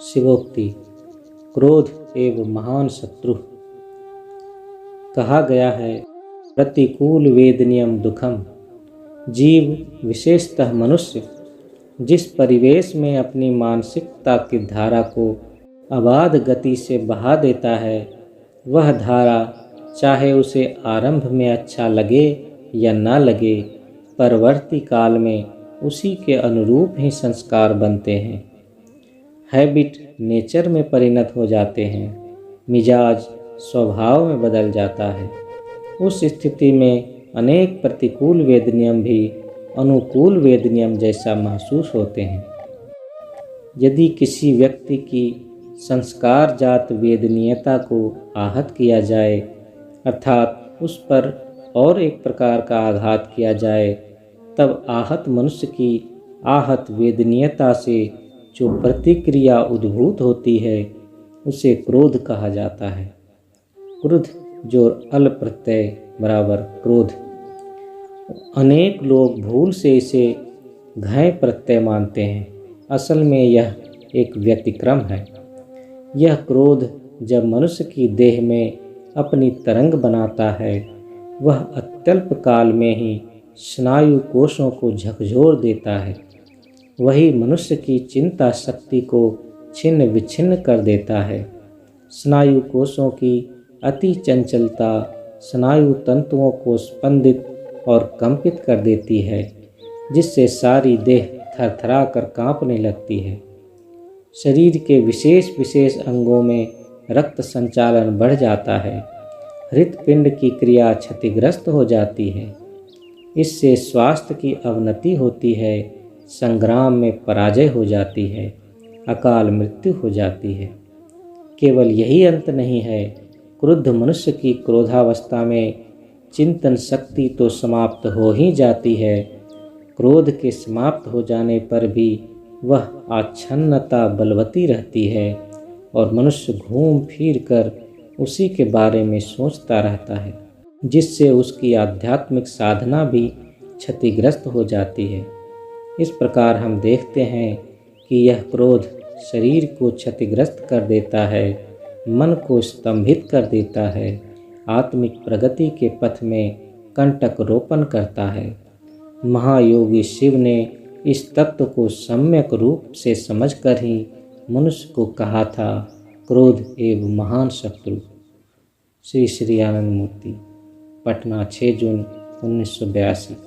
शिवोक्ति: क्रोध एवं महान शत्रु। कहा गया है, प्रतिकूल वेदनीयम दुखम। जीव, विशेषतः मनुष्य, जिस परिवेश में अपनी मानसिकता की धारा को अबाध गति से बहा देता है, वह धारा चाहे उसे आरंभ में अच्छा लगे या ना लगे, परवर्ती काल में उसी के अनुरूप ही संस्कार बनते हैं। हैबिट नेचर में परिणत हो जाते हैं, मिजाज स्वभाव में बदल जाता है। उस स्थिति में अनेक प्रतिकूल वेद नियम भी अनुकूल वेद नियम जैसा महसूस होते हैं। यदि किसी व्यक्ति की संस्कार जात वेदनीयता को आहत किया जाए, अर्थात उस पर और एक प्रकार का आघात किया जाए, तब आहत मनुष्य की आहत वेदनीयता से जो प्रतिक्रिया उद्भूत होती है, उसे क्रोध कहा जाता है। क्रुद्ध जो अल प्रत्यय बराबर क्रोध। अनेक लोग भूल से इसे घय प्रत्यय मानते हैं। असल में यह एक व्यतिक्रम है। यह क्रोध जब मनुष्य की देह में अपनी तरंग बनाता है, वह अत्यल्प काल में ही स्नायु कोशों को झकझोर देता है। वही मनुष्य की चिंता शक्ति को छिन्न विच्छिन्न कर देता है। स्नायु कोशों की अति चंचलता स्नायु तंतुओं को स्पंदित और कंपित कर देती है, जिससे सारी देह थरथरा कर कांपने लगती है। शरीर के विशेष विशेष अंगों में रक्त संचालन बढ़ जाता है। हृत्पिंड की क्रिया क्षतिग्रस्त हो जाती है। इससे स्वास्थ्य की अवनति होती है, संग्राम में पराजय हो जाती है, अकाल मृत्यु हो जाती है। केवल यही अंत नहीं है, क्रुद्ध मनुष्य की क्रोधावस्था में चिंतन शक्ति तो समाप्त हो ही जाती है। क्रोध के समाप्त हो जाने पर भी वह आच्छन्नता बलवती रहती है और मनुष्य घूम फिर कर उसी के बारे में सोचता रहता है, जिससे उसकी आध्यात्मिक साधना भी क्षतिग्रस्त हो जाती है। इस प्रकार हम देखते हैं कि यह क्रोध शरीर को क्षतिग्रस्त कर देता है, मन को स्तंभित कर देता है, आत्मिक प्रगति के पथ में कंटक रोपण करता है। महायोगी शिव ने इस तत्व को सम्यक रूप से समझकर ही मनुष्य को कहा था, क्रोध एवं महान शत्रु। श्री श्री आनंद मूर्ति, पटना 6 जून 1982।